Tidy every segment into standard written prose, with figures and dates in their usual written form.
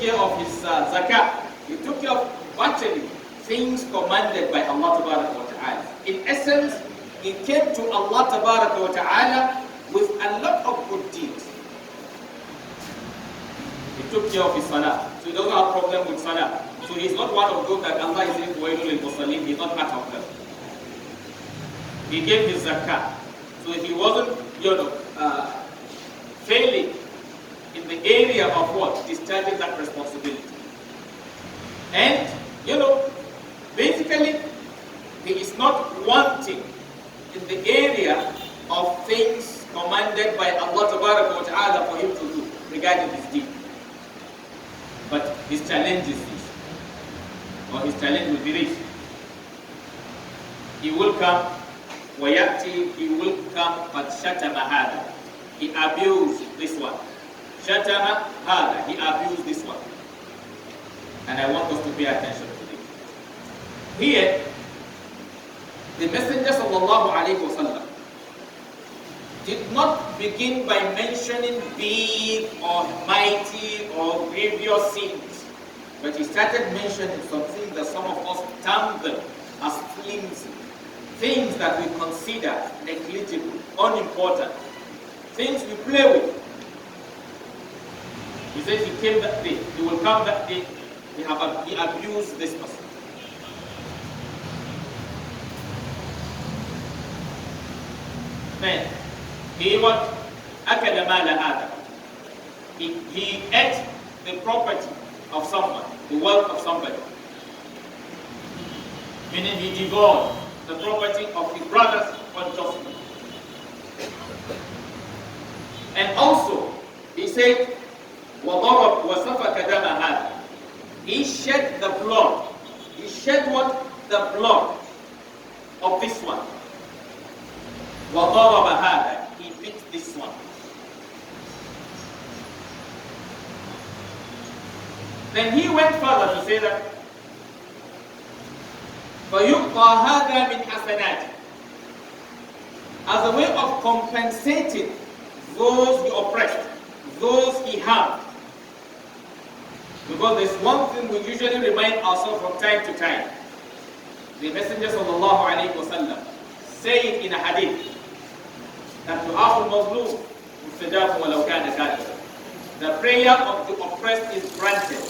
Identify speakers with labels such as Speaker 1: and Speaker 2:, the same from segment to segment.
Speaker 1: care of his zakat. He took care of virtually things commanded by Allah Ta'ala. In essence, he came to Allah Ta'ala with a lot of good deeds. He took care of his salah, so he doesn't have a problem with salah. So he's not one of those that Allah is saying, he's not part of them. He gave his zakat, so he wasn't, failing in the area of what? Discharging that responsibility. And, basically, he is not wanting in the area of things commanded by Allah Ta'ala for him to do regarding his deed. But his challenge is this, or his challenge will be this. He will come, he will come, but shatama hada. He abused this one. Shatama hada. He abused this one. And I want us to pay attention to this. Here, the Messenger sallallahu alaihi wasallam did not begin by mentioning big or mighty or grievous sins, but he started mentioning something that some of us term them as flimsy, things that we consider negligible, unimportant, things we play with. He says he came that day, he will come that day, he abused this person. Man, he ate the property of someone, the wealth of somebody. Meaning he devoured the property of his brothers unjustly. And also, he said, he shed the blood. He shed what? The blood of this one. He beat this one. Then he went further to say that as a way of compensating those he oppressed, those he harmed. Because there's one thing we usually remind ourselves from time to time. The Messenger sallallahu alaihi wasallam said in a hadith that the prayer of the oppressed is granted,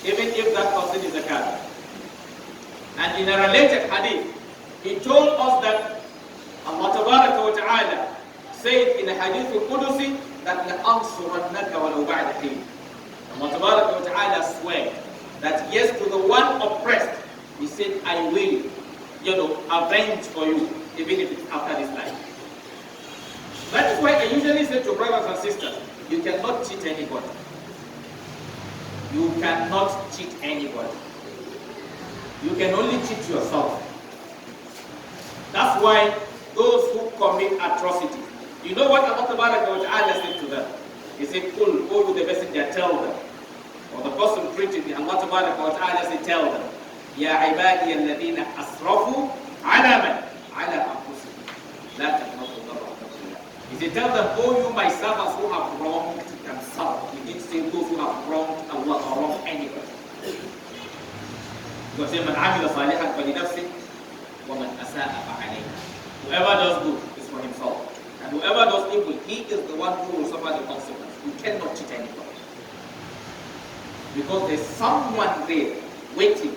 Speaker 1: even if that person is a kafir. And in a related hadith, he told us that Allah Ta'ala said in a hadith al-Qudusi that لَأَنْصُرَنَّكَ وَلَوْ بَعْدَ حِينٍ. Allah Ta'ala swear that yes, to the one oppressed, he said, I will, avenge for you, even if it's after this life. That is why I usually say to brothers and sisters, you cannot cheat anybody. You cannot cheat anybody. You can only cheat yourself. That's why those who commit atrocity, you know what Allah Ta'ala said to them? He said, go to the messenger, tell them. Or the person preaching, Allah Ta'ala said, tell them. Ya ibadi alladhina asrafu ala man ala anfusihim la taqnatu min rahmatillah. He said, tell them, oh you my servants who have wronged themselves. He didn't say those who have wronged Allah or wronged anybody. Because he said, man amila salihan falinafsih wa man asa'a fa'alayha. Whoever does good is for himself. And whoever does evil, he is the one who will suffer the consequence. You cannot cheat anybody. Because there's someone there waiting.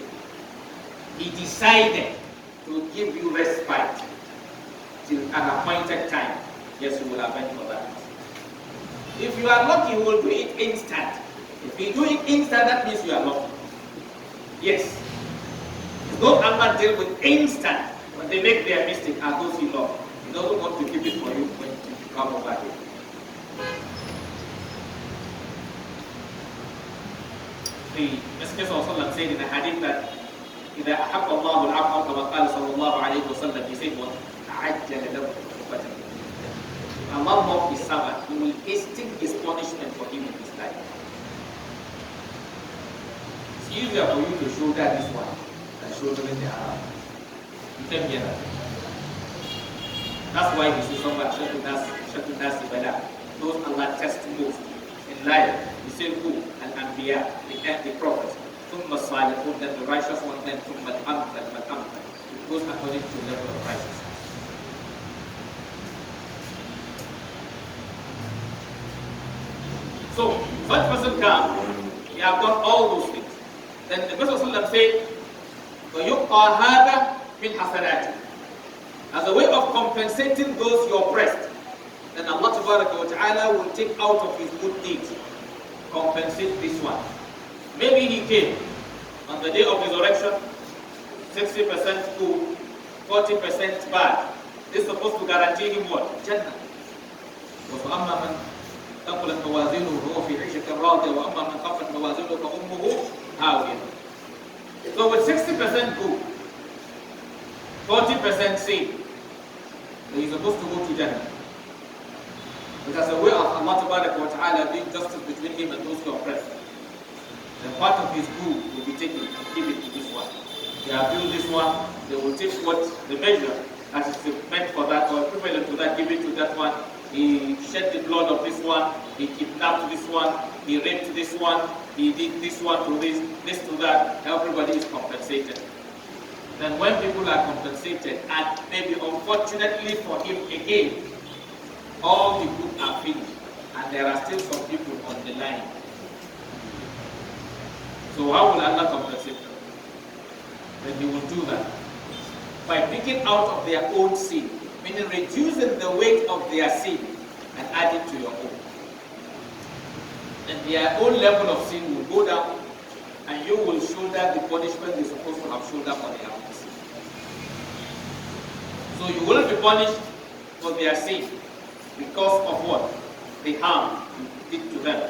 Speaker 1: He decided to give you respite till an appointed time. Yes, you will avenge for that. If you are lucky, you will do it instant. If you do it instant, that means you are lucky. Yes. Those Allah deal with instant. When they make their mistake, are those he loves. He doesn't want to keep it for you when you come over here. The Messenger said in the hadith that إذا أحب الله العبد كما قال صلى الله عليه وسلم, he said what? عجل له عقوبته. Allah loves his servant, he will hasten his punishment for him in his life. It's easier for you to show that this one than show them in the Arab. You can hear that. That's why we see someone shutting us bala. Those Allah tests most in life. He said who? Al-Anbiya, the the prophets. ثم الصالحون, then the righteous one, then ثم الأمثل فالأمثل. It goes according to the level of righteousness. So, such person comes, he have done all those things. Then the Prophet said, وَيُقَّى هَذَا مِنْ حَسَنَاتِ. As a way of compensating those you oppressed, then Allah Ta'ala will take out of his good deeds, compensate this one. Maybe he came on the day of resurrection, 60% good, 40% bad. This is supposed to guarantee him what? Jannah. وَفَأَمَّا مَنْ ثَقُلَتْ مَوَازِينُهُ فَهُوَ فِي عِيشَةٍ رَاضِيَةٍ وَأَمَّا مَنْ خَفَّتْ مَوَازِينُهُ فَأُمُّهُ هَاوِيَةٌ. So with 60% good, 40% sin, he's supposed to go to Jannah. Because the way of Allah Ta'ala doing justice between him and those who oppress him. The part of his good will be taken and give it to this one. They have built this one, they will take what the measure that is meant for that or equivalent to that, give it to that one. He shed the blood of this one, he kidnapped this one, he raped this one, he did this one to this to that. Everybody is compensated. Then when people are compensated, and maybe unfortunately for him again, all the good are finished, and there are still some people on the line. So how will Allah compensate them? Then He will do that by picking out of their own sin, meaning reducing the weight of their sin and adding to your own. And their own level of sin will go down, and you will shoulder the punishment you're supposed to have shouldered for their own sin. So you will be punished for their sin because of what? The harm you did to them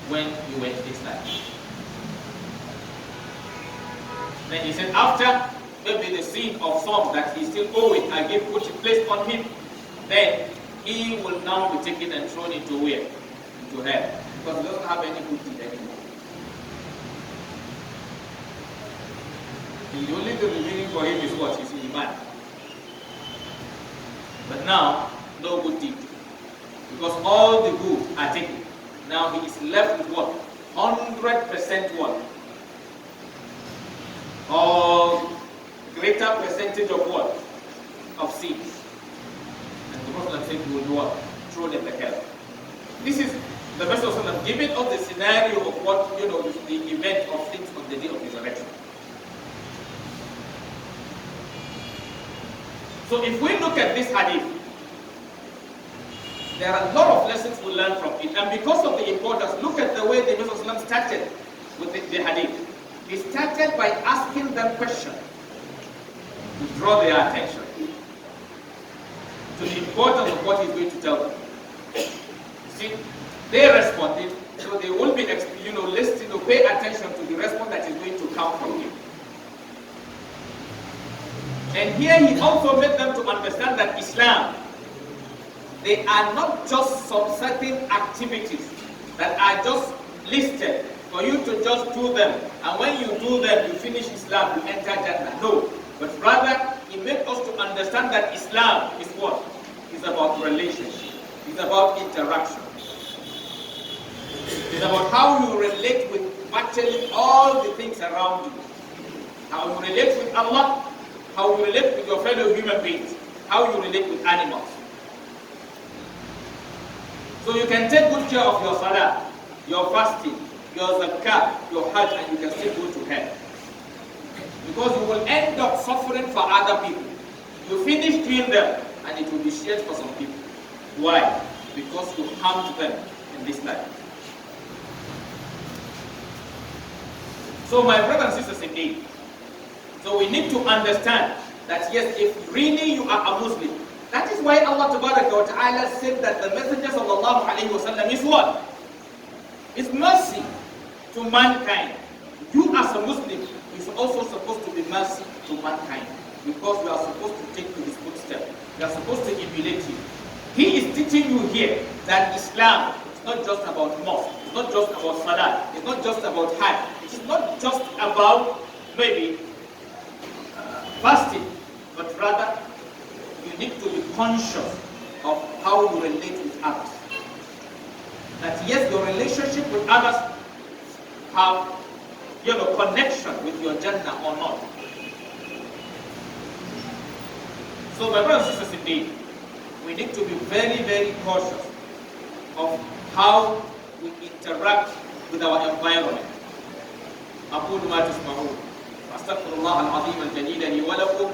Speaker 1: when you were in this life. Then he said, after maybe the sin of some that he still owing, I give put it placed on him, then he will now be taken and thrown into where? Into hell. Because he doesn't have any good deed anymore. The only thing remaining for him is what? Is Iman. But now, no good deed. Because all the good are taken. Now he is left with what? 100% what? Or greater percentage of what? Of sin. And the Prophet said he will do what? Throw them in the hell. This is the Prophet giving us the scenario of what, the event of things on the day of resurrection. So if we look at this hadith, there are a lot of lessons we learn from it. And because of the importance, look at the way the Prophet started with the hadith. He started by asking them questions to draw their attention to the importance of what he's going to tell them. See, they responded, so they will be, listening to pay attention to the response that is going to come from him. And here he also made them to understand that Islam, they are not just some certain activities that are just listed for you to just do them, and when you do them, you finish Islam, you enter Jannah. No, but rather, he made us to understand that Islam is what? It's about relationship. It's about interaction. It's about how you relate with actually all the things around you. How you relate with Allah, how you relate with your fellow human beings, how you relate with animals. So you can take good care of your salah, your fasting, your zakah, your hajj, and you can still go to hell. Because you will end up suffering for other people. You finish doing them, and it will be shared for some people. Why? Because you harmed them in this life. So my brothers and sisters indeed, so we need to understand that yes, if really you are a Muslim, that is why Allah Ta'ala said that the Messenger sallallahu alayhi wa sallam is what? Is mercy to mankind. You as a Muslim is also supposed to be mercy to mankind, because you are supposed to take to his footsteps. You are supposed to emulate him. He is teaching you here that Islam is not just about mosque, it's not just about salah, it's not just about hajj, it's not just about maybe fasting, but rather you need to be conscious of how you relate with others. That yes, your relationship with others have, connection with your Jannah or not. So my brothers and sisters, indeed, we need to be very, very cautious of how we interact with our environment. أقول ما تسمعون وأستغفر الله العظيم الجليل لي ولكم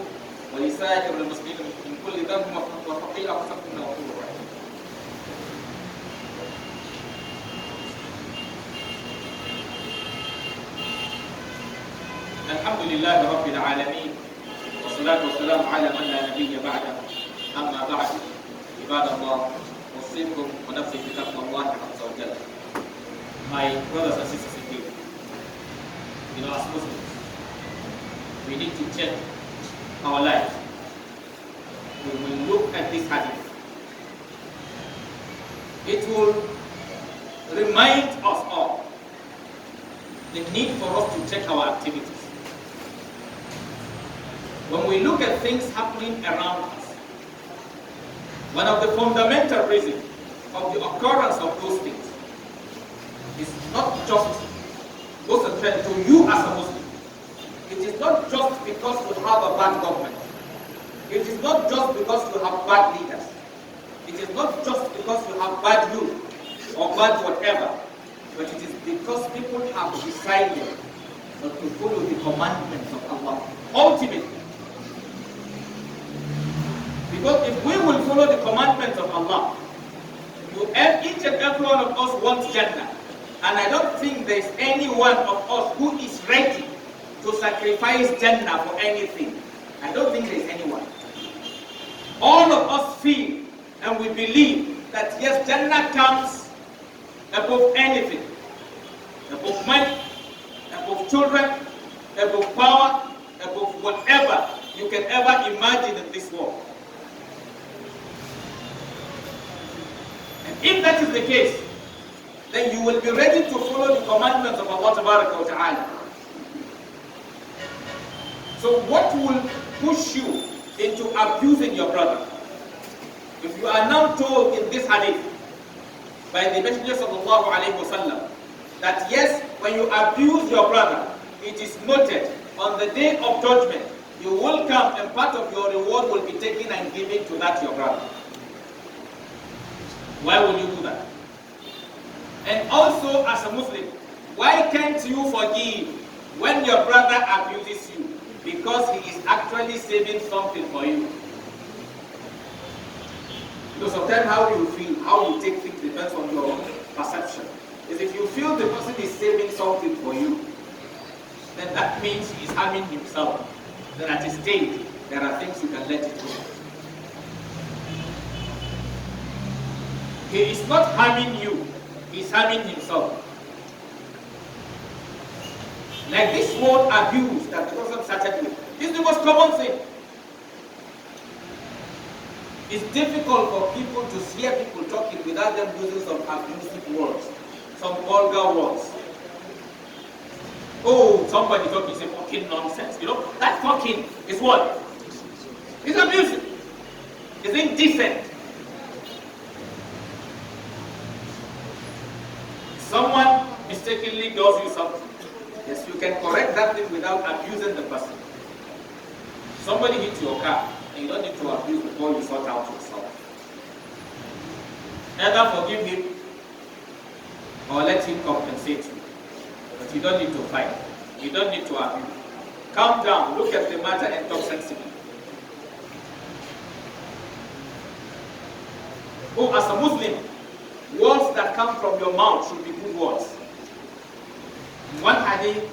Speaker 1: ولسائر المسلمين من كل ذنب وخطيئة فاستغفروه إنه غفور رحيم. الحمد لله رب العالمين والصلاة والسلام على من لا نبي بعده. أما بعد عباد الله أوصيكم ونفسي بتقوى الله عز وجل. My brothers and sisters in faith, as Muslims, we need to check our lives. We will look at this hadith. It will remind us of the need for us to check our activities. When we look at things happening around us, one of the fundamental reasons of the occurrence of those things is not just those a threat to you as a Muslim. It is not just because you have a bad government. It is not just because you have bad leaders. It is not just because you have bad youth or bad whatever. But it is because people have decided not to follow the commandments of Allah. Ultimately. Because if we will follow the commandments of Allah, each and every one of us wants Jannah. And I don't think there is any one of us who is ready to sacrifice Jannah for anything. I don't think there is anyone. All of us feel and we believe that yes, Jannah comes above anything. Above money, above children, above power, above whatever you can ever imagine in this world. And if that is the case, then you will be ready to follow the commandments of Allah Ta'ala. So what will push you into abusing your brother? If you are now told in this hadith by the Messenger Sallallahu Alaihi Wasallam that yes, when you abuse your brother, it is noted on the day of judgment, you will come and part of your reward will be taken and given to that your brother. Why will you do that? And also as a Muslim, why can't you forgive when your brother abuses you? Because he is actually saving something for you. Because sometimes how you feel, how you take things depends on your perception. Is if you feel the person is saving something for you, then that means he is harming himself. Then at his stage, there are things you can let it go. He is not harming you, he is harming himself. Like this word abuse that the Prophet started with, this is the most common thing. It's difficult for people to hear people talking without them using some abusive words, some vulgar words. Oh, somebody talking, say fucking nonsense. You know, that fucking is what? It's abusive. It's indecent. Someone mistakenly does you something. Yes, you can correct that thing without abusing the person. Somebody hits your car, and you don't need to abuse before you sort out yourself. Either forgive him, or let him compensate you. But you don't need to fight. You don't need to abuse. Calm down, look at the matter and talk sensibly. Oh, as a Muslim, words that come from your mouth should be good words. In one hadith,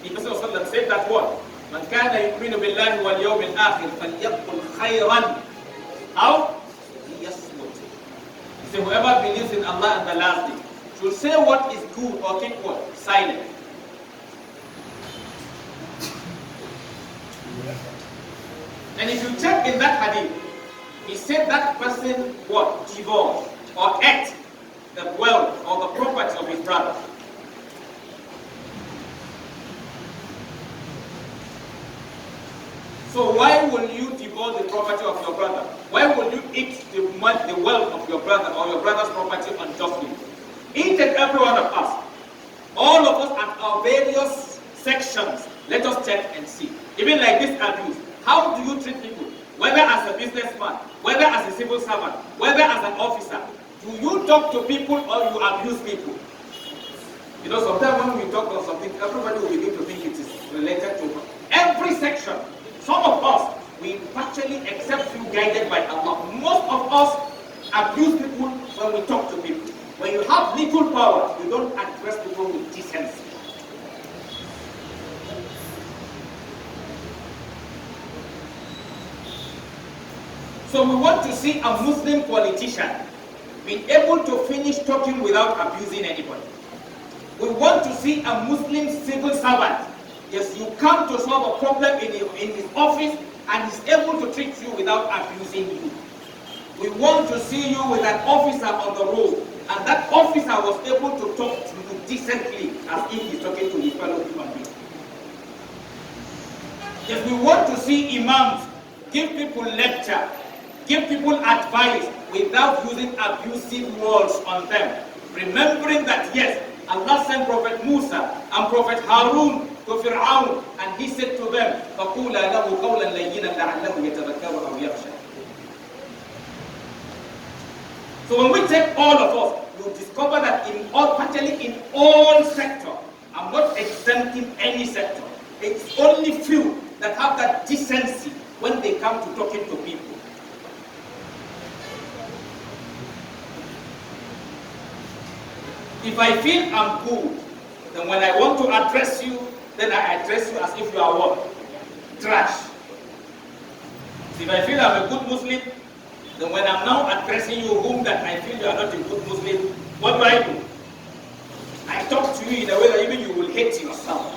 Speaker 1: the Prophet said that word, "Man kana yu'minu billahi wal yawmil akhir falyaqul khayran aw liyasmut." He said, whoever believes in Allah and the last day should say what is good or keep what? Silent. And if you check in that hadith, he said that person what? Divorced or ate the wealth or the property of his brother. So why will you divorce the property of your brother? Why will you eat the wealth of your brother or your brother's property unjustly? Each and every one of us, all of us at our various sections. Let us check and see. Even like this abuse, how do you treat people? Whether as a businessman, whether as a civil servant, whether as an officer, do you talk to people or you abuse people? You know, sometimes when we talk about something, everybody will begin to think it is related to every section. Some of us, we actually accept you guided by Allah. Most of us abuse people when we talk to people. When you have little power, you don't address people with decency. So we want to see a Muslim politician be able to finish talking without abusing anybody. We want to see a Muslim civil servant. Yes, you come to solve a problem in his office and he's able to treat you without abusing you. We want to see you with an officer on the road and that officer was able to talk to you decently as if he's talking to his fellow human being. Yes, we want to see imams give people lecture, give people advice without using abusive words on them. Remembering that, yes, Allah sent Prophet Musa and Prophet Harun to Fir'aun and he said to them, فَقُولَا لَهُ قَوْلًا لَيِّنًا لَعَلَّهُ يَتَذَكَّرُ أَوْ يَخْشَى. So when we take all of us, you discover that partially in all sectors, I'm not exempting any sector. It's only few that have that decency when they come to talking to people. If I feel I'm good, then when I want to address you, then I address you as if you are what? Trash. If I feel I'm a good Muslim, then when I'm now addressing you whom that I feel you are not a good Muslim, what do? I talk to you in a way that even you will hate yourself.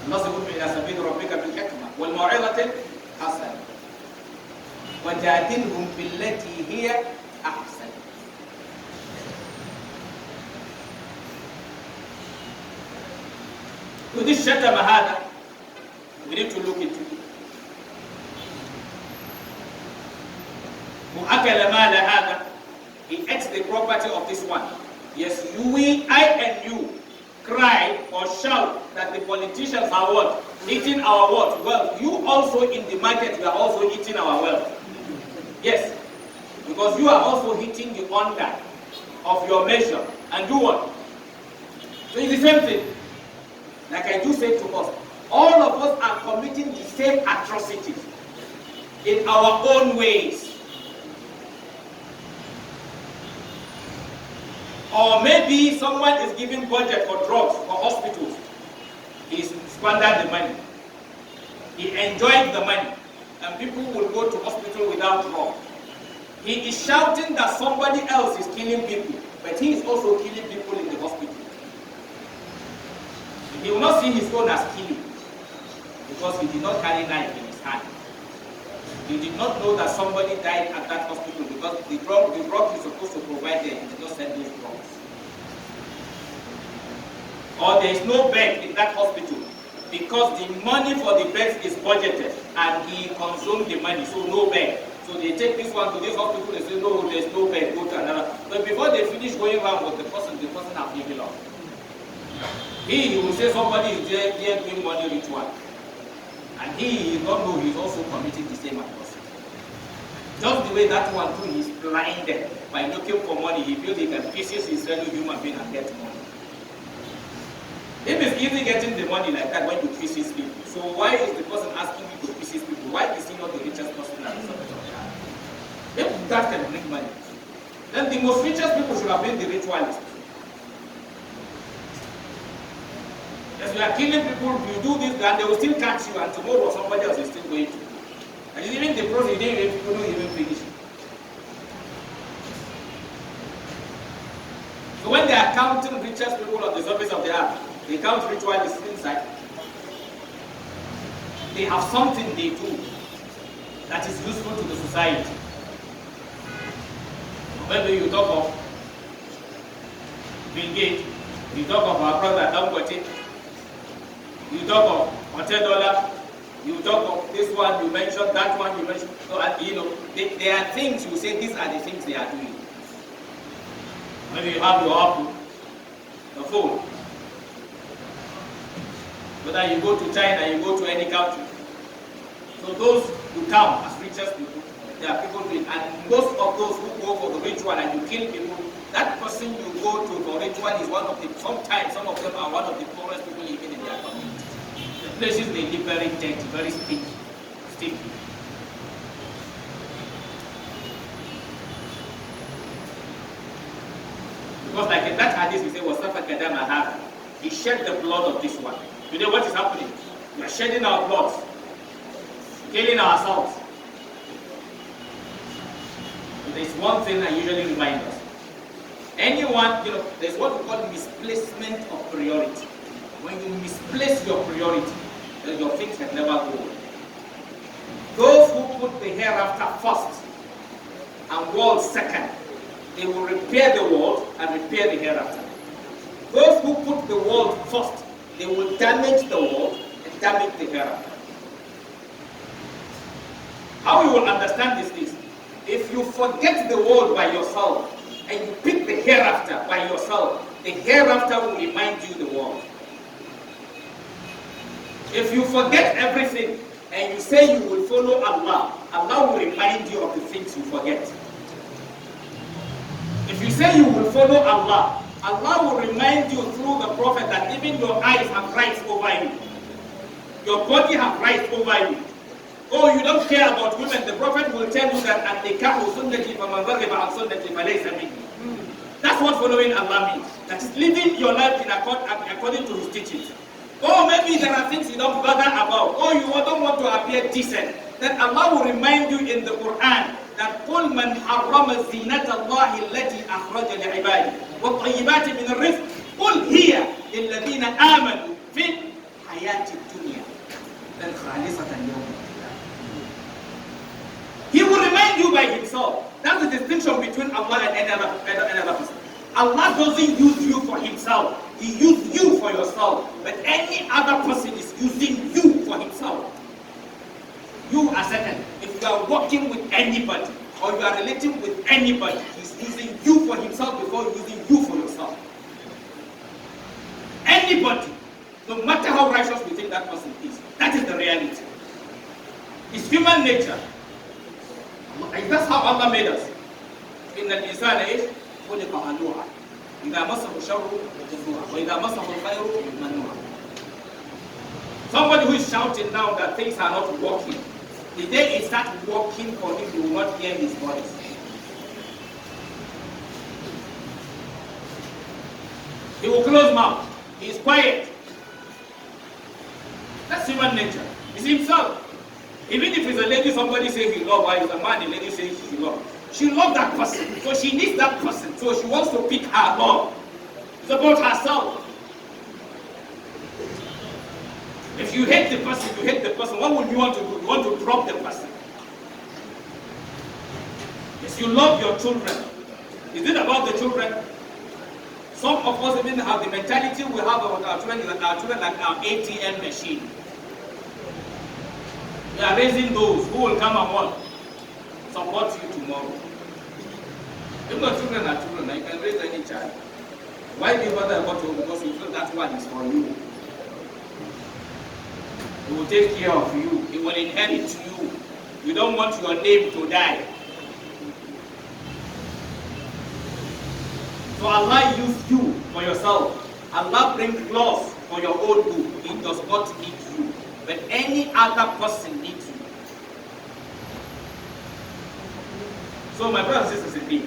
Speaker 1: نصب إلى سبيل ربك بالحكمة والموعظة الحسنة وجادلهم بالتي هي أحسن. To this شتم هذا, we need to look into it. وأكل مال هذا, he ate the property of this one. Yes, I and you cry or shout that the politicians are what? Eating our what? Wealth. You also in the market, you are also eating our wealth. Yes, because you are also hitting the under of your measure and do what? So it's the same thing. Like I do say to us, all of us are committing the same atrocities in our own ways. Or maybe someone is giving budget for drugs for hospitals. He squandered the money. He enjoyed the money. And people will go to hospital without drugs. He is shouting that somebody else is killing people. But he is also killing people in the hospital. He will not see his own as killing. Because he did not carry knife in his hand. He did not know that somebody died at that hospital because the drug he's supposed to provide there, he did not send those drugs. Or there is no bed in that hospital because the money for the beds is budgeted and he consumed the money, so no bed. So they take this one to this hospital, they say, no, there's no bed, go to another. But before they finish going around with the person has given up. He will say somebody is there doing money ritual. And he don't know he's also committing the same atrocity. Just the way that one too, he's blinded by looking for money. He feels he can pieces his fellow human being and get money. If it's easy getting the money like that when you pieces people, so why is the person asking you to pieces people? Why is he not the richest person at the surface of the earth? If that can bring money, then the most richest people should have been the ritualists. Yes, you are killing people, you do this, and they will still catch you, and tomorrow somebody else is still going to. And even the process, people don't even finish it. So when they are counting richest people on the surface of the earth, they count ritualists inside. They have something they do that is useful to the society. Maybe you talk of Bill Gates, you talk of our brother Dangote, you talk of $100, you talk of this one, you mentioned that one, you mentioned, so, there are things you say, these are the things they are doing. Maybe you have your Apple, the phone. Whether you go to China, you go to any country. So those who come as richest people, there are people with, and most of those who go for the ritual and you kill people, that person you go to for ritual is one of the, sometimes some of them are one of the poorest people living in their community. The places they live very dirty, very stinky. Because like in that hadith we say, وَصَفَ كَدَمَ هَذَا, he shed the blood of this one. Today what is happening? We are shedding our blood, killing ourselves. There's one thing I usually remind us. Anyone, there's what we call misplacement of priority. When you misplace your priority, then your things can never go. Those who put the hereafter first and world second, they will repair the world and repair the hereafter. Those who put the world first, they will damage the world and damage the hereafter. How you will understand this is, if you forget the world by yourself and you pick the hereafter by yourself, the hereafter will remind you the world. If you forget everything and you say you will follow Allah, Allah will remind you of the things you forget. If you say you will follow Allah, Allah will remind you through the Prophet that even your eyes have rights over you. Your body has rights over you. Oh, you don't care about women. The Prophet will tell you that an-nikahu sunnati faman raghiba an sunnati falaysa minni. That's what following Allah means. That is living your life in according to His teachings. Oh, maybe there are things you don't bother about. Oh, you don't want to appear decent. Then Allah will remind you in the Quran that قُلْ مَنْ حَرَّمَ زِينَةَ اللَّهِ الَّتِي أَخْرَجَ لِعِبَادِهِ وَالطَّيِّبَاتِ مِنَ الرِّزْقِ قُلْ هِيَ لِلَّذِينَ آمَنُوا فِي الْحَيَاةِ الدُّنْيَا خَالِصَةً يَوْمَ الْقِيَامَةِ. He will remind you by Himself. That's the distinction between Allah and any other person. Allah doesn't use you for Himself. He uses you for yourself. But any other person is using you for himself. You are certain. If you are working with anybody or you are relating with anybody, he's using you for himself before using you for yourself. Anybody, no matter how righteous we think that person is, that is the reality. It's human nature. And that's how Allah made us. إن الإنسان إيش خلق هلوعا إذا مسه الشر جزوعا وإذا مسه الخير منوعا. Somebody who is shouting now that things are not working, the day it starts working for him, you will not hear his voice. He will close mouth. He is quiet. That's human nature. It's himself. Even if it's a lady, somebody says he loves her. It's a man, the lady says she loves. She loves that person. So she needs that person. So she wants to pick her love. It's about herself. If you hate the person, you hate the person. What would you want to do? You want to drop the person. Yes, you love your children. Is it about the children? Some of us even have the mentality we have about our children like our ATM machine. We are raising those who will come and want support you tomorrow. If your children are children, you can raise any child. Why do you bother about you? Because you feel that one is for you. He will take care of you. He will inherit you. You don't want your name to die. So Allah used you for yourself. Allah brings loss for your own good. He does not need you. But any other person needs you. So my brothers and sisters in me,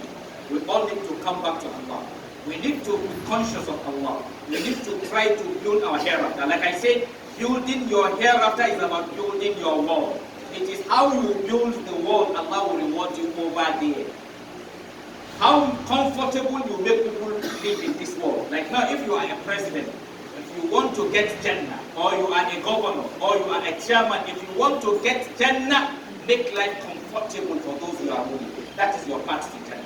Speaker 1: we all need to come back to Allah. We need to be conscious of Allah. We need to try to build our hereafter. Like I said, building your hereafter is about building your world. It is how you build the world, Allah will reward you over there. How comfortable you make people live in this world. Like now, if you are a president, if you want to get Jannah, or you are a governor, or you are a chairman, if you want to get Jannah, make life comfortable for those who are ruling. That is your path to Jannah.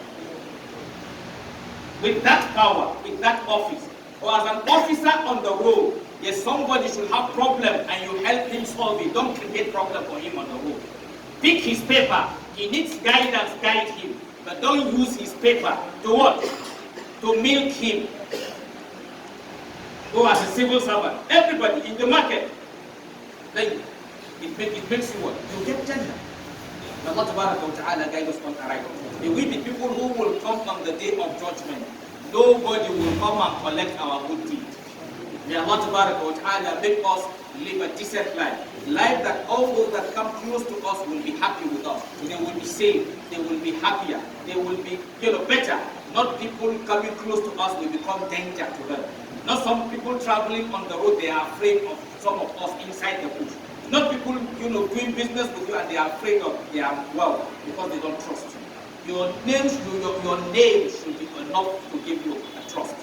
Speaker 1: With that power, with that office, or as an officer on the road, yes, somebody should have problem and you help him solve it. Don't create problem for him on the road. Pick his paper. He needs guidance, guide him. But don't use his paper to what? To milk him. go as a civil servant. Everybody in the market, then it makes you what? You get Jannah. Allah Ta'ala guide us on the right. May we be people who will come on the day of judgment. Nobody will come and collect our good deed. May Allah Ta'ala make us live a decent life. Life that all those that come close to us will be happy with us. They will be safe. They will be happier. They will be, better. Not people coming close to us will become danger to them. Not some people traveling on the road, they are afraid of some of us inside the bush. Not people, doing business with you and they are afraid of their wealth because they don't trust you. Your name should be enough to give you a trust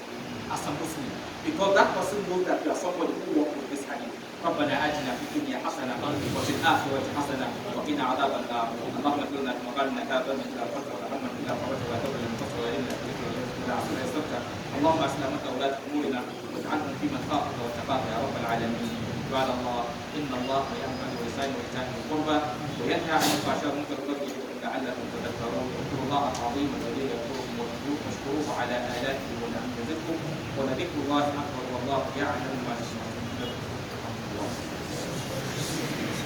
Speaker 1: as a Muslim. Because that person knows that you are somebody who walks with this hadith. ربنا آتنا في الدنيا حسنة وفي الآخرة حسنة وقنا عذاب النار. اللهم اغفر لنا وقالنا كافرا إلى الفقر والهم إلى فرج وتوبة للمقصر وإلى الذكر إلى عصر يستفتح. اللهم أسلمت أولاد أمورنا واجعلهم في من خافك واتقاك يا رب العالمين. عباد الله إن الله يأمر بالإحسان وإيتاء ذي القربى وينهى عن الفحشاء والمنكر والبغي لعلكم تذكرون. اذكروا الله العظيم الذي يذكركم واشكروه على آلائه ونعمه يزدكم ولذكر الله أكبر والله يعلم ما تصنعون.